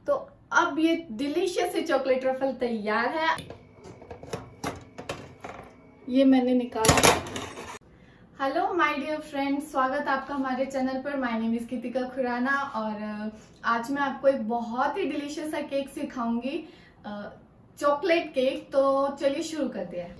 तो अब ये डिलीशियस से चॉकलेट ट्रफल तैयार है। ये मैंने निकाला। हेलो माय डियर फ्रेंड्स, स्वागत है आपका हमारे चैनल पर। My name is Kritika Khurana और आज मैं आपको एक बहुत ही डिलीशियस सा केक सिखाऊंगी, चॉकलेट केक। तो चलिए शुरू करते हैं।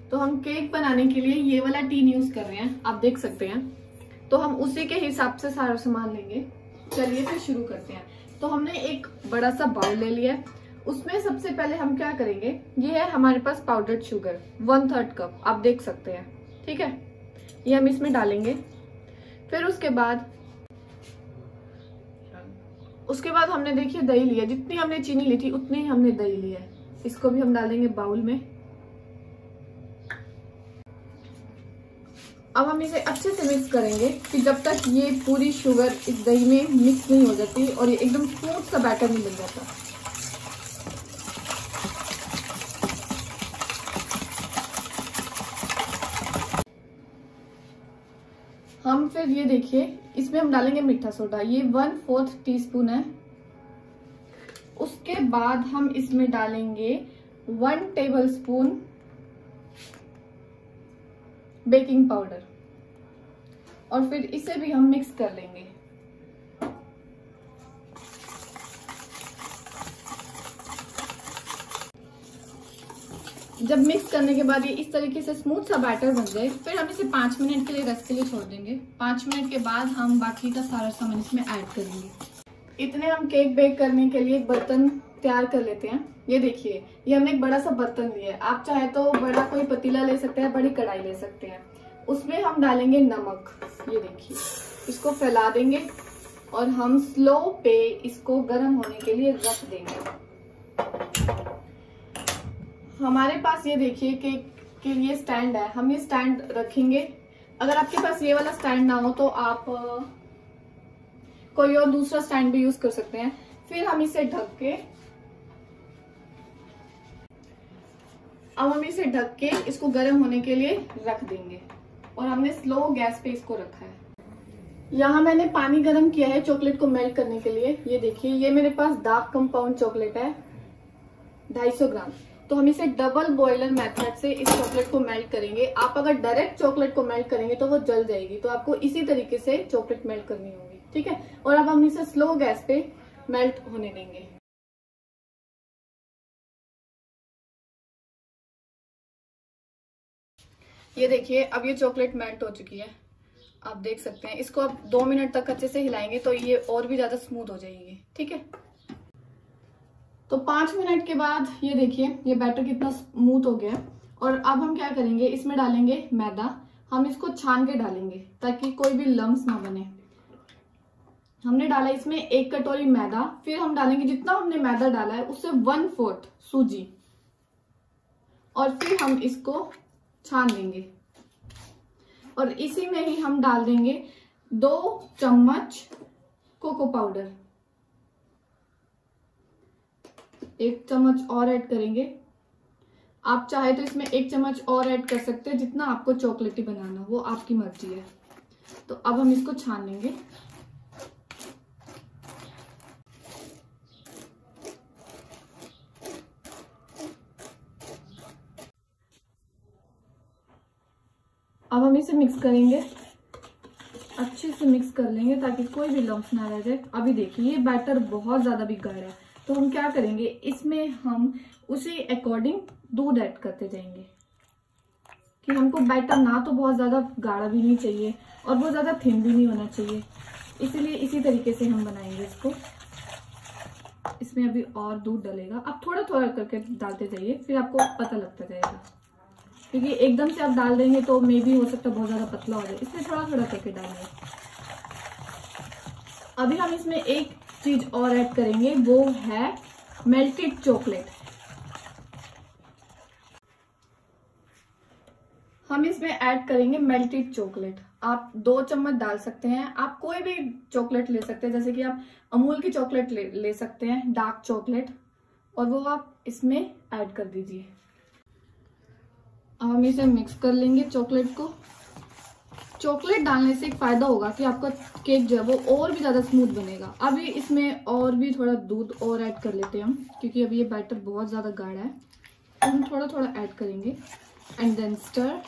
तो हम केक बनाने के लिए ये वाला टीन यूज कर रहे हैं, आप देख सकते हैं। तो हम उसी के हिसाब से सारा सामान लेंगे। चलिए फिर शुरू करते हैं। तो हमने एक बड़ा सा बाउल ले लिया है। उसमें सबसे पहले हम क्या करेंगे, ये है हमारे पास पाउडर्ड शुगर 1/3 कप, आप देख सकते हैं। ठीक है, ये हम इसमें डालेंगे। फिर उसके बाद हमने देखिए दही लिया, जितनी हमने चीनी ली थी उतनी ही हमने दही लिया है। इसको भी हम डालेंगे बाउल में। अब हम इसे अच्छे से मिक्स करेंगे कि जब तक ये पूरी शुगर इस दही में मिक्स नहीं हो जाती और ये एकदम स्मूथ सा बैटर नहीं बन जाता। हम फिर ये देखिए इसमें हम डालेंगे मीठा सोडा, ये 1/4 टीस्पून है। उसके बाद हम इसमें डालेंगे 1 टेबलस्पून बेकिंग पाउडर और फिर इसे भी हम मिक्स कर लेंगे। जब मिक्स करने के बाद ये इस तरीके से स्मूथ सा बैटर बन जाए, फिर हम इसे 5 मिनट के लिए रेस्ट के लिए छोड़ देंगे। 5 मिनट के बाद हम बाकी का सारा सामान इसमें ऐड करेंगे। इतने हम केक बेक करने के लिए एक बर्तन तैयार कर लेते हैं। ये देखिए, ये हमने एक बड़ा सा बर्तन लिया है। आप चाहे तो बड़ा कोई पतीला ले सकते हैं, बड़ी कढ़ाई ले सकते हैं। उसमें हम डालेंगे नमक। ये देखिए, इसको फैला देंगे और हम स्लो पे इसको गर्म होने के लिए रख देंगे। हमारे पास ये देखिए केक के लिए स्टैंड है, हम ये स्टैंड रखेंगे। अगर आपके पास ये वाला स्टैंड ना हो तो आप कोई और दूसरा स्टैंड भी यूज कर सकते हैं। फिर हम इसे ढक के इसको गर्म होने के लिए रख देंगे और हमने स्लो गैस पे इसको रखा है। यहाँ मैंने पानी गर्म किया है चॉकलेट को मेल्ट करने के लिए। ये देखिए, ये मेरे पास डार्क कंपाउंड चॉकलेट है 250 ग्राम। तो हम इसे डबल बॉयलर मेथड से इस चॉकलेट को मेल्ट करेंगे। आप अगर डायरेक्ट चॉकलेट को मेल्ट करेंगे तो वो जल जाएगी, तो आपको इसी तरीके से चॉकलेट मेल्ट करनी होगी। ठीक है, और अब हम इसे स्लो गैस पे मेल्ट होने देंगे। ये देखिए, अब ये चॉकलेट मेल्ट हो चुकी है, आप देख सकते हैं। इसको अब 2 मिनट तक अच्छे से हिलाएंगे तो ये और भी ज्यादा स्मूथ हो जाएगी। ठीक है, तो 5 मिनट के बाद ये देखिए ये बैटर कितना स्मूथ हो गया। और अब हम क्या करेंगे, इसमें डालेंगे मैदा। हम इसको छान के डालेंगे ताकि कोई भी लम्स ना बने। हमने डाला इसमें 1 कटोरी मैदा। फिर हम डालेंगे, जितना हमने मैदा डाला है उससे 1/4 सूजी, और फिर हम इसको छान देंगे। और इसी में ही हम डाल देंगे 2 चम्मच कोको पाउडर, 1 चम्मच और ऐड करेंगे। आप चाहे तो इसमें 1 चम्मच और ऐड कर सकते हैं, जितना आपको चॉकलेटी बनाना वो आपकी मर्जी है। तो अब हम इसको छान लेंगे। अब हम इसे मिक्स करेंगे, अच्छे से मिक्स कर लेंगे ताकि कोई भी लम्स ना रह जाए। अभी देखिए ये बैटर बहुत ज्यादा भी गाढ़ा है, तो हम क्या करेंगे, इसमें हम उसी अकॉर्डिंग दूध ऐड करते जाएंगे कि हमको बैटर ना तो बहुत ज्यादा गाढ़ा भी नहीं चाहिए और बहुत ज्यादा थिन भी नहीं होना चाहिए। इसीलिए इसी तरीके से हम बनाएंगे इसको। इसमें अभी और दूध डलेगा, आप थोड़ा थोड़ा करके डालते जाइए, फिर आपको पता लगता जाएगा। क्योंकि एकदम से आप डाल देंगे तो मे भी हो सकता है बहुत ज्यादा पतला हो जाए, इसलिए थोड़ा थोड़ा करके डालेंगे। अभी हम इसमें एक चीज और ऐड करेंगे, वो है मेल्टेड चॉकलेट। हम इसमें ऐड करेंगे मेल्टेड चॉकलेट। आप 2 चम्मच डाल सकते हैं। आप कोई भी चॉकलेट ले सकते हैं, जैसे कि आप अमूल की चॉकलेट ले सकते हैं, डार्क चॉकलेट, और वो आप इसमें ऐड कर दीजिए। अब हम इसे मिक्स कर लेंगे चॉकलेट को। चॉकलेट डालने से एक फायदा होगा कि आपका केक जो है वो और भी ज्यादा स्मूथ बनेगा। अभी इसमें और भी थोड़ा दूध और ऐड कर लेते हैं हम, क्योंकि अभी ये बैटर बहुत ज्यादा गाढ़ा है, तो हम थोड़ा थोड़ा ऐड करेंगे एंड देन स्टर।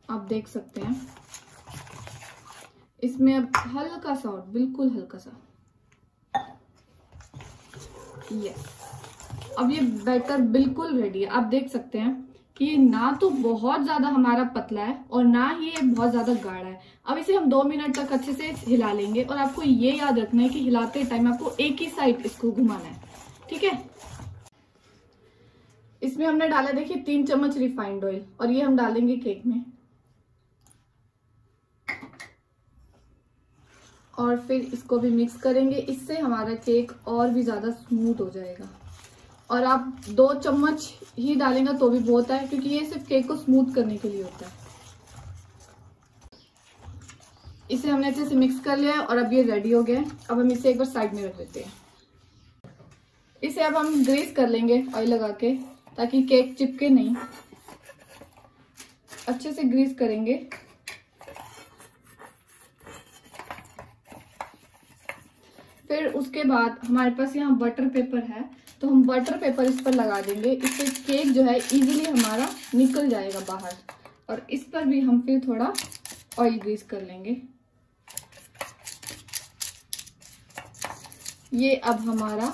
आप देख सकते हैं इसमें अब हल्का सा और बिल्कुल हल्का सा, यस, अब ये बैटर बिल्कुल रेडी है। आप देख सकते हैं कि ये ना तो बहुत ज्यादा हमारा पतला है और ना ही ये बहुत ज्यादा गाढ़ा है। अब इसे हम 2 मिनट तक अच्छे से हिला लेंगे और आपको ये याद रखना है कि हिलाते टाइम आपको एक ही साइड इसको घुमाना है, ठीक है। इसमें हमने डाला देखिए 3 चम्मच रिफाइंड ऑयल और ये हम डालेंगे केक में और फिर इसको भी मिक्स करेंगे। इससे हमारा केक और भी ज्यादा स्मूथ हो जाएगा। और आप 2 चम्मच ही डालेंगे तो भी बहुत है, क्योंकि ये सिर्फ केक को स्मूथ करने के लिए होता है। इसे हमने अच्छे से मिक्स कर लिया है और अब ये रेडी हो गया है। अब हम इसे एक बार साइड में रख देते हैं। इसे अब हम ग्रीस कर लेंगे ऑयल लगा के, ताकि केक चिपके नहीं। अच्छे से ग्रीस करेंगे। फिर उसके बाद हमारे पास यहाँ बटर पेपर है, तो हम बटर पेपर इस पर लगा देंगे। इससे केक जो है इजीली हमारा निकल जाएगा बाहर। और इस पर भी हम फिर थोड़ा ऑयल ग्रीस कर लेंगे। ये अब हमारा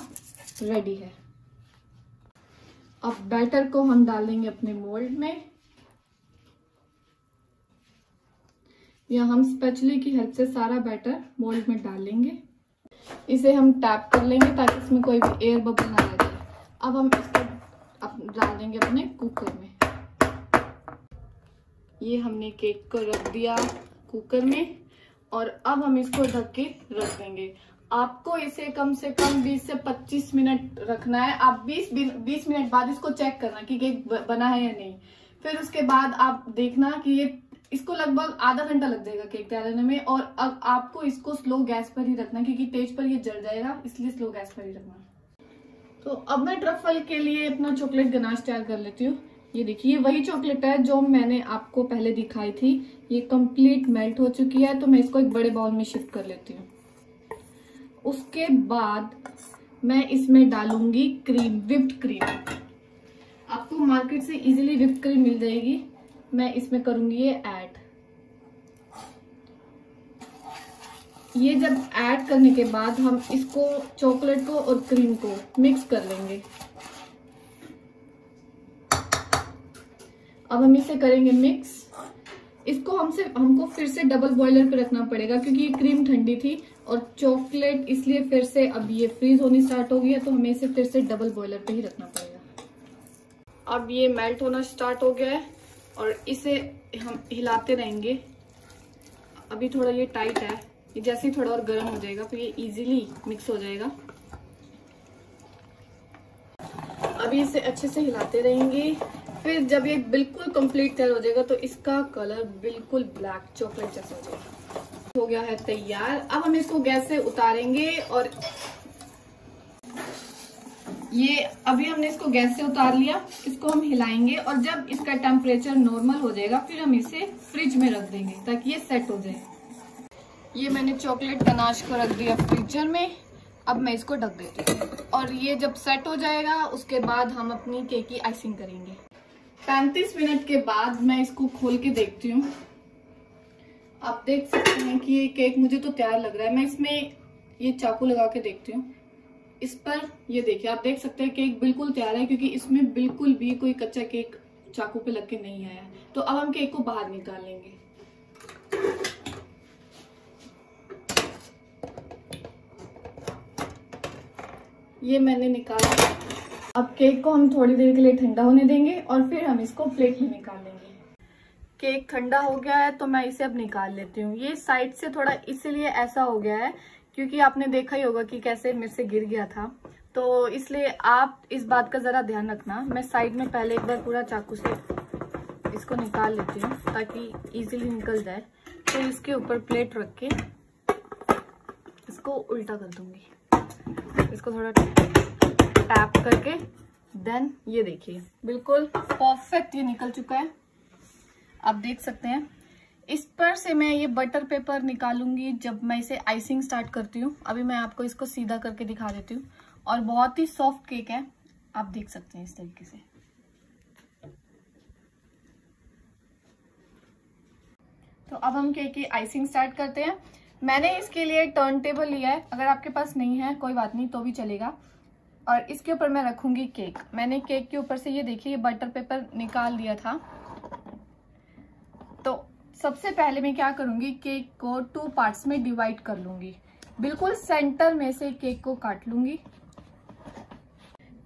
रेडी है। अब बैटर को हम डालेंगे अपने मोल्ड में, या हम स्पैचुले की हेल्प से सारा बैटर मोल्ड में डालेंगे। इसे हम टैप कर लेंगे ताकि इसमें कोई भी एयर बबल ना आ जाए। अब हम इसको डाल देंगे अपने कुकर में। ये हमने केक को रख दिया कुकर में और अब हम इसको ढक के रख देंगे। आपको इसे कम से कम 20 से 25 मिनट रखना है। आप 20 मिनट बाद इसको चेक करना कि केक बना है या नहीं। फिर उसके बाद आप देखना कि ये इसको लगभग आधा घंटा लग जाएगा केक तैयार होने में। और अब आपको इसको स्लो गैस पर ही रखना, क्योंकि तेज पर ये जल जाएगा, इसलिए स्लो गैस पर ही रखना। तो अब मैं ट्रफल के लिए अपना चॉकलेट गनाश तैयार कर लेती हूँ। ये देखिए वही चॉकलेट है जो मैंने आपको पहले दिखाई थी। ये कंप्लीट मेल्ट हो चुकी है, तो मैं इसको एक बड़े बाउल में शिफ्ट कर लेती हूँ। उसके बाद मैं इसमें डालूंगी क्रीम, व्हिप्ड क्रीम। आपको मार्केट से इजीली व्हिप्ड क्रीम मिल जाएगी। मैं इसमें करूंगी ये ऐड। ये जब ऐड करने के बाद हम इसको चॉकलेट को और क्रीम को मिक्स कर लेंगे। अब हम इसे करेंगे मिक्स। इसको हमको फिर से डबल बॉयलर पे रखना पड़ेगा, क्योंकि ये क्रीम ठंडी थी और चॉकलेट इसलिए फिर से अब ये फ्रीज होनी स्टार्ट हो गई है, तो हमें इसे फिर से डबल बॉयलर पे ही रखना पड़ेगा। अब ये मेल्ट होना स्टार्ट हो गया है और इसे हम हिलाते रहेंगे। अभी थोड़ा ये टाइट है, ये जैसे ही थोड़ा और गर्म हो जाएगा तो ये इजीली मिक्स हो जाएगा। अभी इसे अच्छे से हिलाते रहेंगे। फिर जब ये बिल्कुल कंप्लीट तैयार हो जाएगा तो इसका कलर बिल्कुल ब्लैक चॉकलेट जैसा हो जाएगा। हो गया है तैयार। अब हम इसको गैस से उतारेंगे और ये अभी हमने इसको गैस से उतार लिया। इसको हम हिलाएंगे और जब इसका टेम्परेचर नॉर्मल हो जाएगा फिर हम इसे फ्रिज में रख देंगे ताकि ये सेट हो जाए। ये मैंने चॉकलेट गनाश को रख दिया फ्रीजर में। अब मैं इसको ढक देती हूँ और ये जब सेट हो जाएगा उसके बाद हम अपनी केक की आइसिंग करेंगे। 35 मिनट के बाद मैं इसको खोल के देखती हूँ। आप देख सकते हैं कि ये केक मुझे तो तैयार लग रहा है। मैं इसमें ये चाकू लगा के देखती हूँ। इस पर ये देखिए, आप देख सकते हैं केक बिल्कुल तैयार है, क्योंकि इसमें बिल्कुल भी कोई कच्चा केक चाकू पे लग के नहीं आया। तो अब हम केक को बाहर निकाल लेंगे। ये मैंने निकाला। अब केक को हम थोड़ी देर के लिए ठंडा होने देंगे और फिर हम इसको प्लेट में निकाल लेंगे। केक ठंडा हो गया है तो मैं इसे अब निकाल लेती हूँ। ये साइड से थोड़ा इसलिए ऐसा हो गया है क्योंकि आपने देखा ही होगा कि कैसे मेरे से गिर गया था, तो इसलिए आप इस बात का जरा ध्यान रखना। मैं साइड में पहले एक बार पूरा चाकू से इसको निकाल लेती हूँ ताकि इजीली निकल जाए। फिर इसके ऊपर प्लेट रख के इसको उल्टा कर दूंगी। इसको थोड़ा टैप करके देन ये देखिए बिल्कुल परफेक्ट ये निकल चुका है, आप देख सकते हैं। इस पर से मैं ये बटर पेपर निकालूंगी जब मैं इसे आइसिंग स्टार्ट करती हूँ। अभी मैं आपको इसको सीधा करके दिखा देती हूँ, और बहुत ही सॉफ्ट केक है, आप देख सकते हैं इस तरीके से। तो अब हम केक की आइसिंग स्टार्ट करते हैं। मैंने इसके लिए टर्न टेबल लिया है, अगर आपके पास नहीं है कोई बात नहीं, तो भी चलेगा। और इसके ऊपर मैं रखूंगी केक। मैंने केक के ऊपर से ये देखिए ये बटर पेपर निकाल दिया था। तो सबसे पहले मैं क्या करूंगी, केक को 2 पार्ट्स में डिवाइड कर लूंगी। बिल्कुल सेंटर में से केक को काट लूंगी।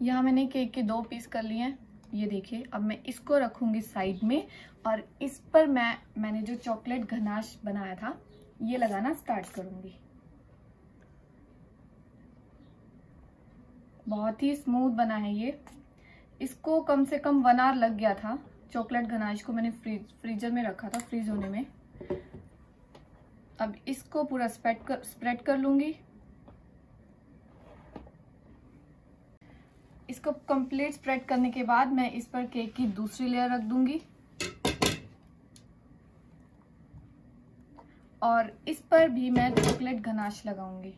यहाँ मैंने केक के 2 पीस कर लिए हैं, ये देखिए। अब मैं इसको रखूंगी साइड में, और इस पर मैंने जो चॉकलेट गनाश बनाया था ये लगाना स्टार्ट करूंगी। बहुत ही स्मूथ बना है ये। इसको कम से कम 1 आवर लग गया था। चॉकलेट गनाश को मैंने फ्रीजर में रखा था, फ्रीज होने में। अब इसको पूरा स्प्रेड कर लूंगी। इसको कंप्लीट स्प्रेड करने के बाद मैं इस पर केक की दूसरी लेयर रख दूंगी, और इस पर भी मैं चॉकलेट गनाश लगाऊंगी।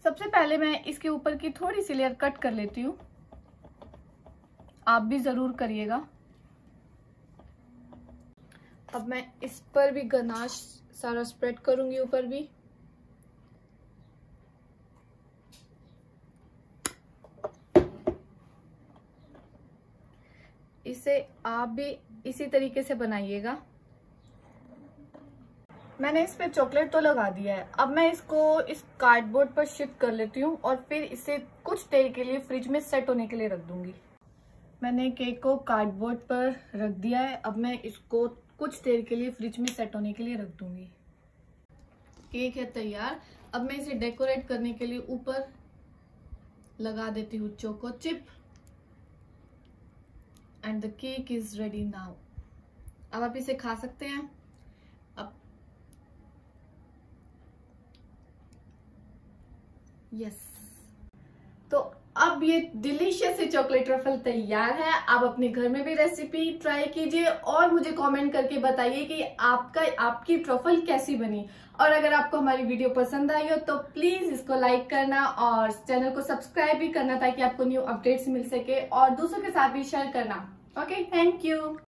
सबसे पहले मैं इसके ऊपर की थोड़ी सी लेयर कट कर लेती हूँ, आप भी जरूर करिएगा। अब मैं इस पर भी गनाश सारा स्प्रेड करूंगी, ऊपर भी। इसे आप भी इसी तरीके से बनाइएगा। मैंने इस पे चॉकलेट तो लगा दिया है। अब मैं इसको इस कार्डबोर्ड पर शिफ्ट कर लेती हूँ, और फिर इसे कुछ देर के लिए फ्रिज में सेट होने के लिए रख दूंगी। मैंने केक को कार्डबोर्ड पर रख दिया है। अब मैं इसको कुछ देर के लिए फ्रिज में सेट होने के लिए रख दूंगी। केक है तैयार। अब मैं इसे डेकोरेट करने के लिए ऊपर लगा देती हूँ choco chip, and the cake is ready now. अब आप इसे खा सकते हैं। अब यस, तो अब ये डिलीशियस से चॉकलेट ट्रफल तैयार है। आप अपने घर में भी रेसिपी ट्राई कीजिए, और मुझे कमेंट करके बताइए कि आपकी ट्रफल कैसी बनी। और अगर आपको हमारी वीडियो पसंद आई हो तो प्लीज इसको लाइक करना, और चैनल को सब्सक्राइब भी करना, ताकि आपको न्यू अपडेट्स मिल सके, और दूसरों के साथ भी शेयर करना। Okay, thank you.